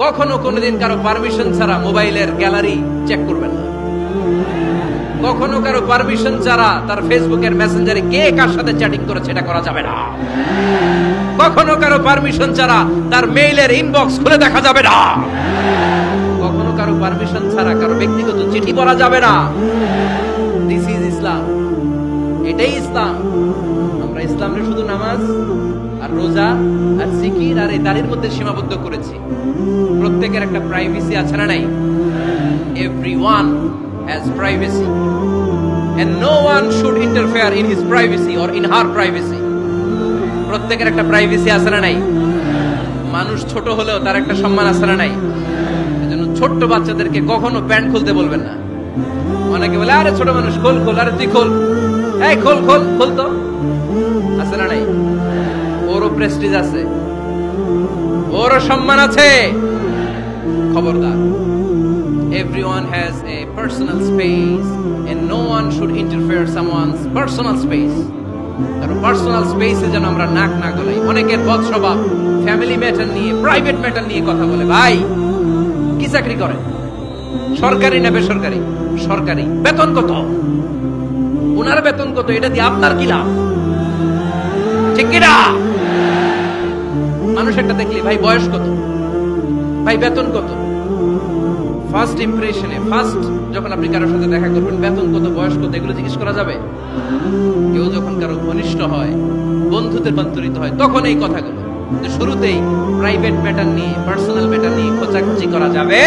কখনো কোনোদিন কারো পারমিশন ছাড়া মোবাইলের গ্যালারি চেক করবেন না। কখনো কারো পারমিশন ছাড়া তার ফেসবুকের মেসেঞ্জারে কে কার সাথে চ্যাটিং করেছে এটা করা যাবে না। কখনো কারো পারমিশন ছাড়া তার মেইলের ইনবক্স খুলে দেখা যাবে না। কখনো কারো পারমিশন ছাড়া কারো ব্যক্তিগত চিঠি পড়া যাবে না। দিস ইজ ইসলাম, এটাই ইসলাম। আমরা ইসলামের শুধু নামাজ আর রোজা আর জিকির আর এই দাড়ির মধ্যে সীমাবদ্ধ করেছি। প্রত্যেকের একটা প্রাইভেসি আছে না নাই? Everyone has privacy and no one should interfere in his privacy or in her privacy. প্রত্যেকের একটা প্রাইভেসি আছে না নাই? মানুষ ছোট হলেও তার একটা সম্মান আছে না নাই? এজন্য ছোট্ট বাচ্চাদেরকে কখনো প্যান্ট খুলতে বলবেন না। অনেকে বলে আরে ছোট মানুষ খোল খোল, আরে তুই খোল, এই খোল খোল খোল, তো আছে না নাই? ওরও প্রেস্টিজ আছে, ওরও সম্মান আছে। খবরদার, everyone has a personal space and no one should interfere someone's personal space. কারণ পার্সোনাল স্পেসে যেন আমরা নাক না গলাই। অনেকের বদ স্বভাব ফ্যামিলি ম্যাটার নিয়ে, প্রাইভেট ম্যাটার নিয়ে কথা বলে। ভাই কি চাকরি করে? সরকারি না বেসরকারি? সরকারি। বেতন কত? ওনার বেতন কত? এটা দিয়ে আপনার কি লাভ? ঠিক কি না? মানুষ একটা দেখলি ভাই বয়স কত, ভাই বেতন কত, ফার্স্ট ইমপ্রেশনে, ফার্স্ট যখন আপনি কারোর সাথে দেখা করবেন বেতন কত, বয়স কত, এগুলো জিজ্ঞেস করা যাবে? কেউ যখন কারো ঘনিষ্ঠ হয়, বন্ধুদের রূপান্তরিত হয়, তখন এই কথাগুলো। শুরুতেই প্রাইভেট ম্যাটার নিয়ে, পার্সোনাল ম্যাটার নিয়ে খোঁচাখুচি করা যাবে